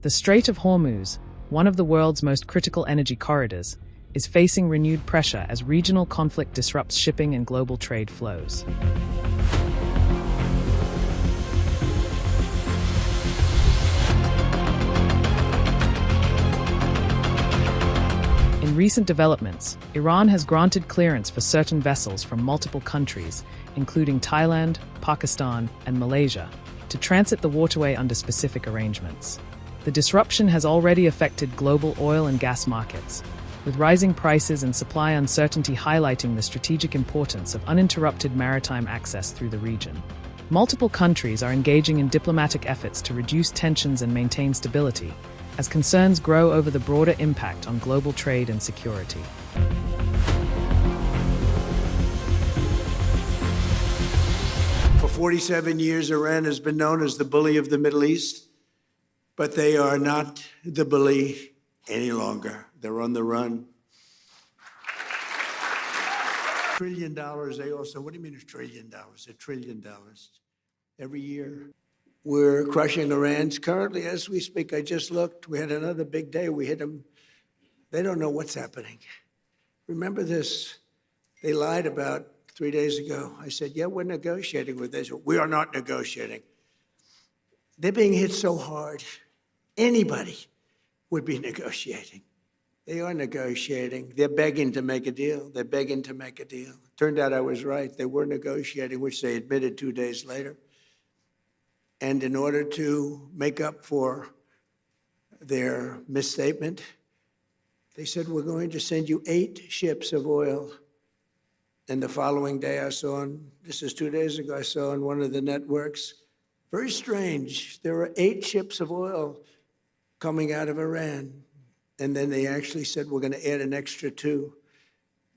The Strait of Hormuz, one of the world's most critical energy corridors, is facing renewed pressure as regional conflict disrupts shipping and global trade flows. In recent developments, Iran has granted clearance for certain vessels from multiple countries, including Thailand, Pakistan, and Malaysia, to transit the waterway under specific arrangements. The disruption has already affected global oil and gas markets, with rising prices and supply uncertainty highlighting the strategic importance of uninterrupted maritime access through the region. Multiple countries are engaging in diplomatic efforts to reduce tensions and maintain stability, as concerns grow over the broader impact on global trade and security. For 47 years, Iran has been known as the bully of the Middle East, but they are not the bully any longer. They're on the run. $1 trillion, they also, what do you mean $1 trillion? $1 trillion every year. We're crushing Iran's currently as we speak. I just looked, we had another big day. We hit them. They don't know what's happening. Remember this, they lied about 3 days ago. I said, yeah, we're negotiating with Israel. We are not negotiating. They're being hit so hard, anybody would be negotiating. They are negotiating. They're begging to make a deal. They're begging to make a deal. Turned out I was right. They were negotiating, which they admitted 2 days later. And in order to make up for their misstatement, they said, we're going to send you 8 ships of oil. And the following day I saw, this is 2 days ago, I saw on one of the networks, very strange, there were 8 ships of oil coming out of Iran. And then they actually said, we're going to add an extra 2.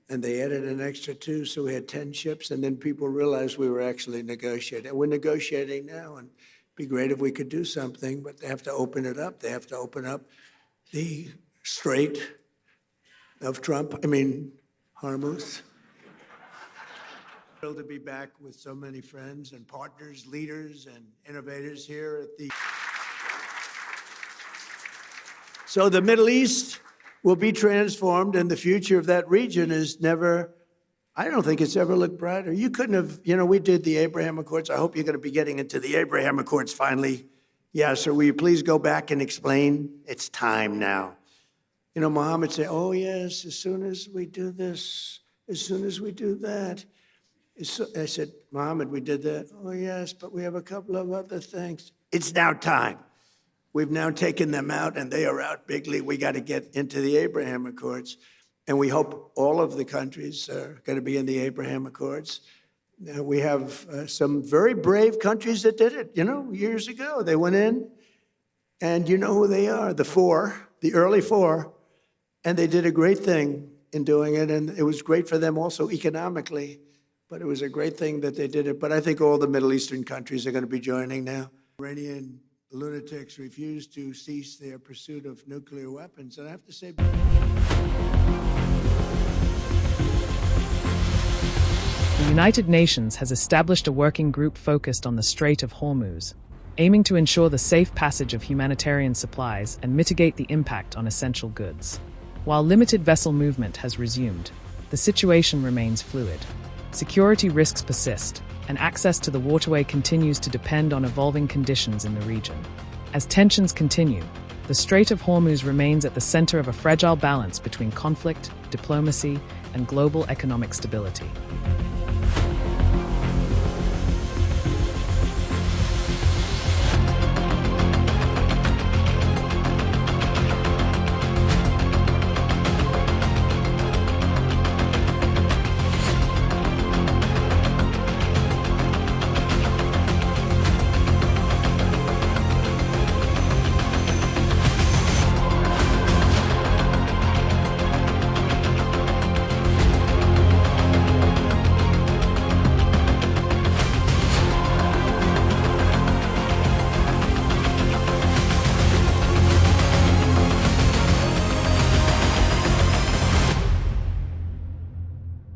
And they added an extra 2, so we had 10 ships. And then people realized we were actually negotiating. And we're negotiating now, and it'd be great if we could do something, but they have to open it up. They have to open up the Strait of Hormuz. Thrilled to be back with so many friends and partners, leaders, and innovators here at the... So the Middle East will be transformed, and the future of that region is never, I don't think it's ever looked brighter. You couldn't have, we did the Abraham Accords. I hope you're going to be getting into the Abraham Accords finally. Yeah, so will you please go back and explain? It's time now. Mohammed said, oh yes, as soon as we do this, as soon as we do that. I said, Mohammed, we did that. Oh yes, but we have a couple of other things. It's now time. We've now taken them out, and they are out bigly. We got to get into the Abraham Accords, and we hope all of the countries are going to be in the Abraham Accords. We have some very brave countries that did it, years ago. They went in, and you know who they are, the early 4, and they did a great thing in doing it, and it was great for them also economically, but it was a great thing that they did it. But I think all the Middle Eastern countries are going to be joining now. Iranian lunatics refuse to cease their pursuit of nuclear weapons. And I have to say, the United Nations has established a working group focused on the Strait of Hormuz, aiming to ensure the safe passage of humanitarian supplies and mitigate the impact on essential goods. While limited vessel movement has resumed, the situation remains fluid. Security risks persist, and access to the waterway continues to depend on evolving conditions in the region. As tensions continue, the Strait of Hormuz remains at the center of a fragile balance between conflict, diplomacy, and global economic stability.